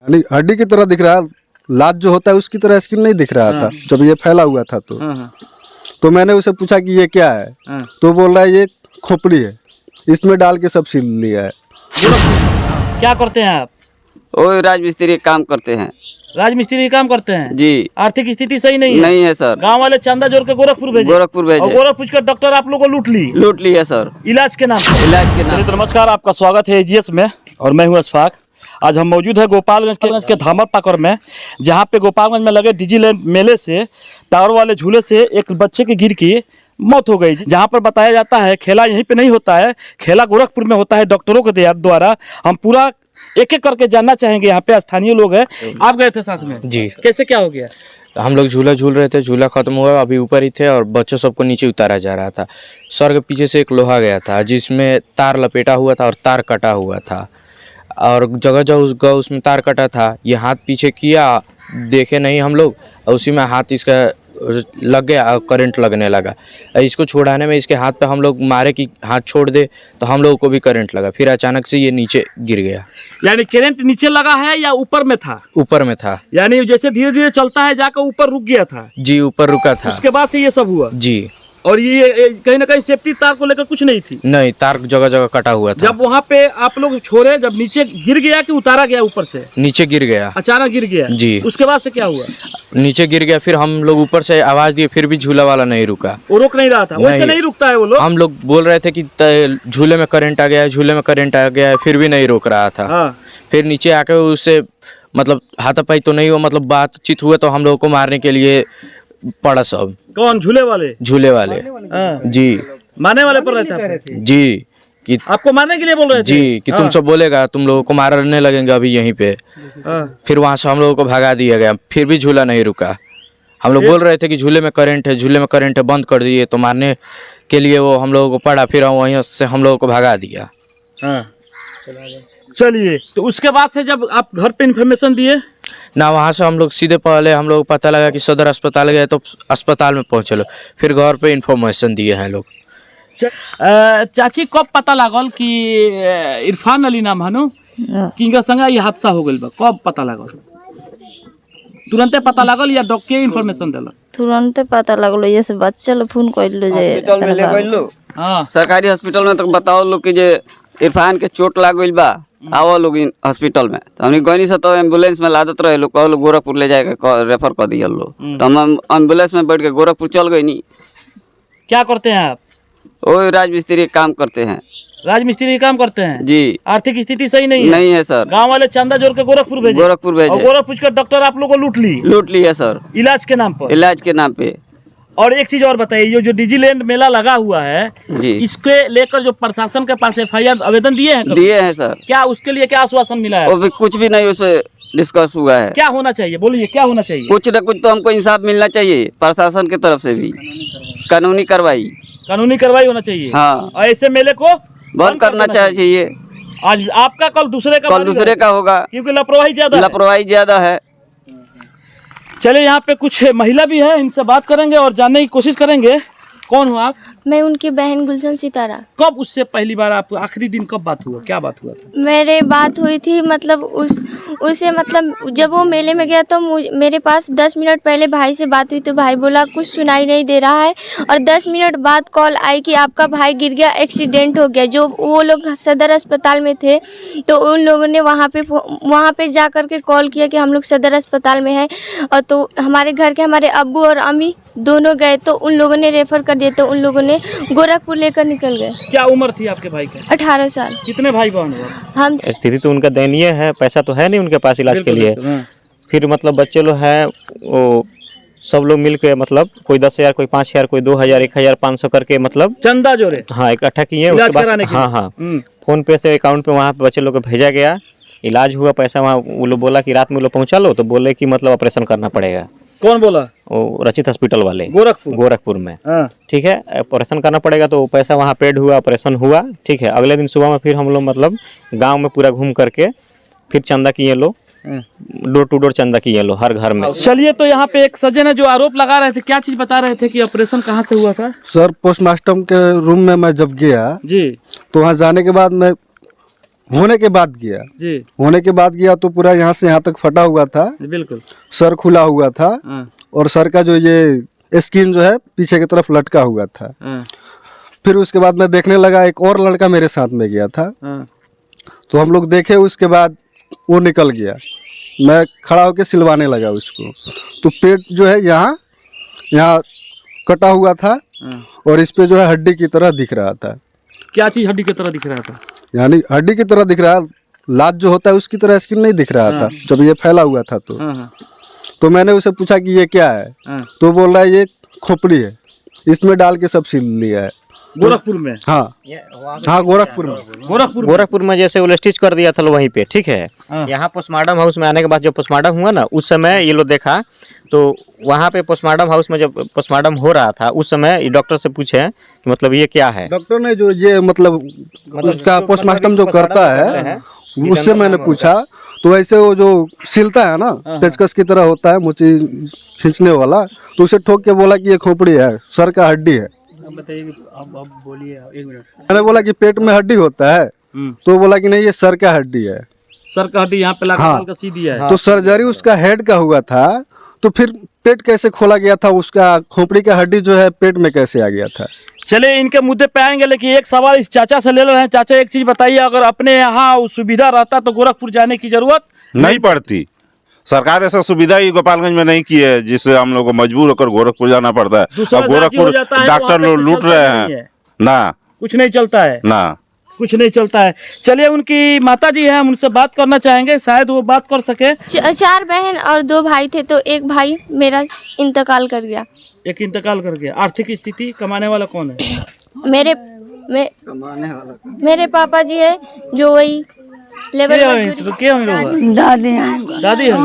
हड्डी की तरह दिख रहा है, लात जो होता है उसकी तरह स्किन नहीं दिख रहा था जब ये फैला हुआ था तो मैंने उसे पूछा कि ये क्या है, तो बोल रहा है ये खोपड़ी है, इसमें डाल के सब सील लिया है। क्या करते हैं आप? वो राजमिस्त्री काम करते हैं। राजमिस्त्री काम करते हैं जी। आर्थिक स्थिति सही नहीं है? नहीं है सर। गांव वाले चंदा जोड़ के गोरखपुर भेजे। और गोरखपुर का डॉक्टर आप लोगों को लूट ली है सर, इलाज के नाम पे। नाम। तो नमस्कार, आपका स्वागत है एजीएस में और मैं हूं अशफाक। आज हम मौजूद है गोपालगंज के धामर पाकर में, जहां पे गोपालगंज में लगे डिजीलैंड मेले से टावर वाले झूले से एक बच्चे की गिर की मौत हो गई। जहां पर बताया जाता है खेला यहीं पे नहीं होता है, खेला गोरखपुर में होता है डॉक्टरों के द्वारा। हम पूरा एक एक करके जानना चाहेंगे। यहाँ पे स्थानीय लोग हैं, आप गए थे साथ में जी। कैसे क्या हो गया? हम लोग झूला झूल रहे थे, झूला खत्म हुआ, अभी ऊपर ही थे और बच्चों सबको नीचे उतारा जा रहा था। सर के पीछे से एक लोहा गया था जिसमें तार लपेटा हुआ था और तार कटा हुआ था, और जगह जगह उसमें तार कटा था। ये हाथ पीछे किया, देखे नहीं हम लोग, और उसी में हाथ इसका लग गया, करंट लगने लगा। इसको छुड़ाने में इसके हाथ पे हम लोग मारे कि हाथ छोड़ दे, तो हम लोगों को भी करंट लगा। फिर अचानक से ये नीचे गिर गया। यानी करंट नीचे लगा है या ऊपर में था? ऊपर में था। यानी जैसे धीरे धीरे चलता है जाकर ऊपर रुक गया था? जी, ऊपर रुका था। उसके बाद से ये सब हुआ? जी। और ये कहीं ना कहीं सेफ्टी तार को लेकर कुछ नहीं थी? नहीं, तार जगह जगह कटा हुआ था। जब वहाँ पे आप लोग छोड़े, जब नीचे गिर गया कि उतारा गया ऊपर से? नीचे गिर गया। अचानक गिर गया जी। उसके बाद से क्या हुआ? नीचे गिर गया, फिर हम लोग ऊपर से आवाज दिए, फिर भी झूला वाला नहीं रुका। वो रुक नहीं रहा था? वैसे नहीं रुकता है वो लोग। हम लोग बोल रहे थे कि झूले में करंट आ गया है, झूले में करंट आ गया है, फिर भी नहीं रोक रहा था। फिर नीचे आके उससे मतलब हाथापाई तो नहीं हुआ, मतलब बातचीत हुआ, तो हम लोगों को मारने के लिए पड़ा सब। कौन? झूले वाले? झूले वाले जी। मारने वाले पर रहते थे जी, कि आपको मारने के लिए बोल रहे थे? जी, कि तुम सब बोलेगा तुम लोगों को मारने लगेंगे अभी यहीं पे। फिर वहां से हम लोगों को भगा दिया गया, फिर भी झूला नहीं रुका। हम लोग बोल रहे थे कि झूले में करंट है, झूले में करंट है, बंद कर दिए, तो मारने के लिए वो हम लोगों को पड़ा। फिर वहीं से हम लोगों को भगा दिया। चलिए, तो उसके बाद से जब आप घर पे इन्फॉर्मेशन दिए ना, वहाँ से हम लोग सीधे पहले हम लोग पता लगा कि सदर अस्पताल गए, तो अस्पताल में पहुँचे लोग, फिर घर पे इन्फॉर्मेशन दिए हैं लोग। चाची, कब पता लागल कि इरफान अली नाम हनु किनका संगा ये हादसा हो गइल बा? कब पता लागल? तुरंते पता लागल या डॉक्टर के इन्फॉर्मेशन देला? तुरंते पता लागल, ये से बच्चा लोग फोन कइलो जे हॉस्पिटल में ले गइलो। हां, सरकारी हॉस्पिटल में तो बताओ लोग कि जे इरफान के चोट लाग गइल बा, आओ लोग हॉस्पिटल में। तो हमने गनी से तो एम्बुलेंस में लादत रहे लोग, कहो लोग गोरखपुर ले जाएगा, रेफर कर दिया लोग। तो हम एम्बुलेंस में बैठ के गोरखपुर चल गई। नहीं, क्या करते हैं आप? वो राजमिस्त्री काम करते हैं। राजमिस्त्री काम करते हैं जी। आर्थिक स्थिति सही नहीं है? नहीं है सर। गांव वाले चंदा जोड़ के गोरखपुर भेजे। और गोरखपुर का डॉक्टर आप लोगों को लूट ली है सर, इलाज के नाम पे। और एक चीज और बताइए, जो डिजीलैंड मेला लगा हुआ है जी, इसके लेकर जो प्रशासन के पास FIR आवेदन दिए हैं? दिए हैं सर। क्या उसके लिए क्या आश्वासन मिला है? वो भी कुछ भी नहीं उस पर डिस्कस हुआ है। क्या होना चाहिए, बोलिए क्या होना चाहिए? कुछ न कुछ तो हमको इंसाफ मिलना चाहिए प्रशासन की तरफ से भी, कानूनी कार्रवाई होना चाहिए। हाँ, और ऐसे मेले को बंद करना चाहिए। आज आपका, कल दूसरे का होगा, क्योंकि लापरवाही ज्यादा है। चले, यहाँ पे कुछ महिला भी है, इनसे बात करेंगे और जानने की कोशिश करेंगे। कौन हो आप? मैं उनकी बहन गुलशन सितारा। कब उससे पहली बार आप आखिरी दिन कब बात हुआ, क्या बात हुआ था? मेरे बात हुई थी मतलब उससे मतलब जब वो मेले में गया तो मेरे पास 10 मिनट पहले भाई से बात हुई, तो भाई बोला कुछ सुनाई नहीं दे रहा है, और 10 मिनट बाद कॉल आई कि आपका भाई गिर गया, एक्सीडेंट हो गया। जो वो लोग सदर अस्पताल में थे, तो उन लोगों ने वहाँ पे जा कर के कॉल किया कि हम लोग सदर अस्पताल में हैं। और तो हमारे घर के हमारे अब्बू और अम्मी दोनों गए, तो उन लोगों ने रेफर कर दिया, तो उन लोगों ने गोरखपुर लेकर निकल गए। क्या उम्र थी आपके भाई की? 18 साल। कितने भाई बहन हो? हम। स्थिति तो उनका दयनीय है, पैसा तो है नहीं उनके पास इलाज के लिए। फिर मतलब बच्चे लोग हैं, वो सब लोग मिल के मतलब कोई 10,000, कोई 5,000, कोई 2,000, 1,500 करके मतलब चंदा जोड़े, हाँ, इकट्ठा किए। उसके बाद हाँ फोन पे से अकाउंट पे वहाँ पे बच्चे लोग को भेजा गया, इलाज हुआ, पैसा वहाँ वो लोग बोला कि रात में लोग पहुँचा लो, तो बोले कि मतलब ऑपरेशन करना पड़ेगा। कौन बोला? वो रचित हॉस्पिटल वाले, गोरखपुर में। ठीक है, ऑपरेशन करना पड़ेगा, तो पैसा वहाँ पेड हुआ, ऑपरेशन हुआ। ठीक है, अगले दिन सुबह में फिर हम लोग मतलब गांव में पूरा घूम करके फिर चंदा किए लो, डोर टू डोर चंदा किए लो हर घर में। चलिए, तो यहाँ पे एक सज्जन है जो आरोप लगा रहे थे, क्या चीज बता रहे थे कि ऑपरेशन कहाँ से हुआ था? सर, पोस्टमास्टम के रूम में मैं जब गया जी, तो वहाँ जाने के बाद मैं होने के बाद गया। जी होने के बाद गया तो पूरा यहाँ से यहाँ तक फटा हुआ था, बिल्कुल। सर खुला हुआ था हाँ, और सर का जो ये स्किन जो है पीछे की तरफ लटका हुआ था। हाँ, फिर उसके बाद मैं देखने लगा, एक और लड़का मेरे साथ में गया था, हाँ, तो हम लोग देखे। उसके बाद वो निकल गया, मैं खड़ा होकर सिलवाने लगा उसको, तो पेट जो है यहाँ यहाँ कटा हुआ था हाँ। और इस पे जो है हड्डी की तरह दिख रहा था। क्या चीज हड्डी की तरह दिख रहा था? यानी हड्डी की तरह दिख रहा, लात जो होता है उसकी तरह स्किन नहीं दिख रहा था जब ये फैला हुआ था। हाँ, हाँ, तो मैंने उसे पूछा कि ये क्या है, हाँ। तो बोल रहा है ये खोपड़ी है, इसमें डाल के सब सील लिया है। गोरखपुर में? हाँ हाँ, गोरखपुर में। गोरखपुर में जैसे वो स्टिच कर दिया था लो वहीं पे, ठीक है। हाँ। यहाँ पोस्टमार्टम हाउस में आने के बाद जब पोस्टमार्टम हुआ ना, उस समय ये लोग देखा तो वहाँ पे पोस्टमार्टम हाउस में जब पोस्टमार्टम हो रहा था उस समय ये डॉक्टर से पूछे कि मतलब ये क्या है। डॉक्टर ने जो ये मतलब उसका पोस्टमार्टम जो करता है उससे मैंने पूछा, तो ऐसे वो जो सिलता है ना, पेचकस की तरह होता है, मोची खींचने वाला, तो उसे ठोक के बोला कि ये खोपड़ी है, सर का हड्डी है। बताइए, अब बोलिए, एक मिनट। मैंने बोला कि पेट में हड्डी होता है, तो बोला कि नहीं ये सर का हड्डी है। सर का हड्डी यहाँ पे लगा हाँ। का सी दिया है। तो सर्जरी उसका हेड का हुआ था, तो फिर पेट कैसे खोला गया था, उसका खोपड़ी का हड्डी जो है पेट में कैसे आ गया था। चलिए इनके मुद्दे पे आएंगे, लेकिन एक सवाल इस चाचा से ले रहे हैं। चाचा एक चीज बताइए, अगर अपने यहाँ सुविधा रहता तो गोरखपुर जाने की जरूरत नहीं पड़ती। सरकार ऐसा सुविधा ही गोपालगंज में नहीं की है जिससे हम लोग को मजबूर होकर गोरखपुर जाना पड़ता है। दूसरा अब राज्य हो गोरखपुर जाता है, डॉक्टर वहाँ पे लोग कुछ लूट चलता रहे नहीं हैं है। ना, कुछ नहीं चलता है, ना। कुछ नहीं चलता है। चलिए उनकी माता जी हैं, हम उनसे बात करना चाहेंगे, शायद वो बात कर सके। 4 बहन और 2 भाई थे, तो एक भाई मेरा इंतकाल कर गया। एक इंतकाल कर गया। आर्थिक स्थिति, कमाने वाला कौन है? मेरे पापा जी है, जो वही लेबर मजदूरी। दादी हैं, दादी है? दादी हैं।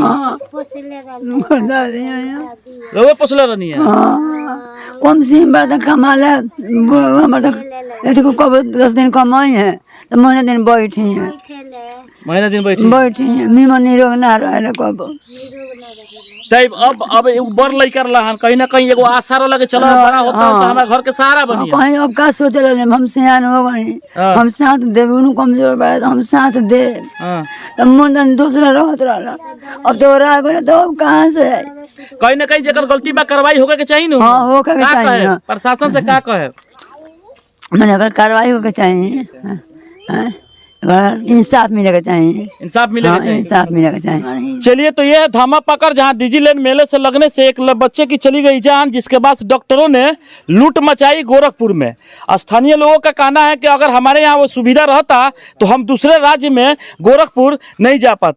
लोग पोसले रहनी है। कम सी बात कमा ले, कब 10 दिन कमाई है तो महीने दिन बैठी हैं, महीना दिन बैठी हैं, मीमन निरोग ना रहे कब। तब अब बड़ लड़का रहन, कहीं ना कहीं एगो आशा लगे चलो बड़ा होता है तो हमारे घर के सहारा बनी। कहीं अब का सोच रहे हम सियान हो गए, हम साथ दे, उन्हें कमजोर पड़ा तो हम साथ दे, तब मन दूसरा रहत रहा। अब तो रह गए तो अब कहाँ से कहीं ना कहीं जगह गलती बा कार्रवाई होके के चाहिए ना। हाँ, होके के चाहिए। कहे? प्रशासन से क्या कहे? मैंने अगर कार्रवाई होकर चाहिए, इंसाफ मिलेगा चाहिए, इंसाफ मिलेगा चाहिए। इंसाफ मिलेगा चाहिए। चलिए, तो ये है धामा पाकर, जहां डिजीलैंड मेले से लगने से एक बच्चे की चली गई जान, जिसके बाद डॉक्टरों ने लूट मचाई गोरखपुर में। स्थानीय लोगों का कहना है कि अगर हमारे यहाँ वो सुविधा रहता तो हम दूसरे राज्य में गोरखपुर नहीं जा पाते।